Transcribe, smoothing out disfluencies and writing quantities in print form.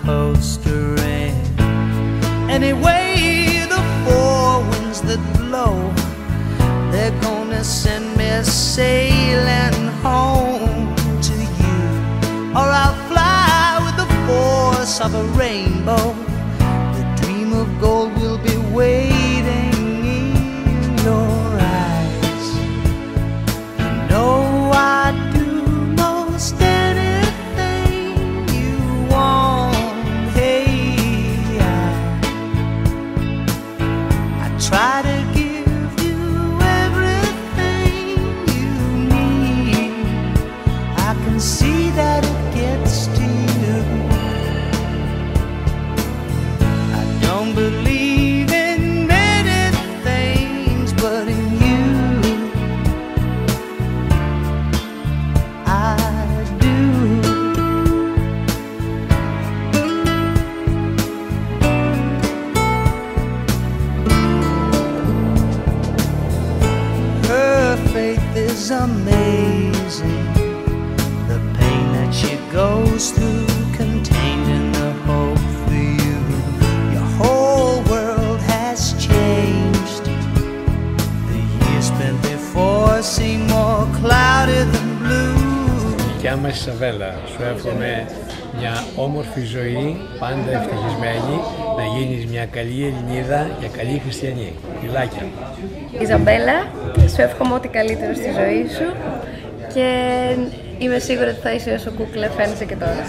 coaster. And anyway, the four winds that blow, they're gonna send me sailing home to you. Or I'll fly with the force of a rainbow. The dream of gold will be waiting in your eyes. You know I'd do most anything you want. Hey, I try to give you everything you need. I can see that it gets to you. I don't believe in many things, but in you I do. Her faith is amazing. The pain that she goes through, contained in the hope for you. Your whole world has changed. The years spent before seem more cloudy than blue. Δικιά μας Ισαβέλα, σου εύχομαι μια όμορφη ζωή, πάντα ευτυχισμένη, να γίνεις μια καλή Ελληνίδα και καλή χριστιανή. Φιλάκια. Ιζαμπέλα, σου εύχομαι ό,τι καλύτερο στη ζωή σου και είμαι σίγουρη ότι θα είσαι όσο κούκλα φαίνεσαι και τώρα.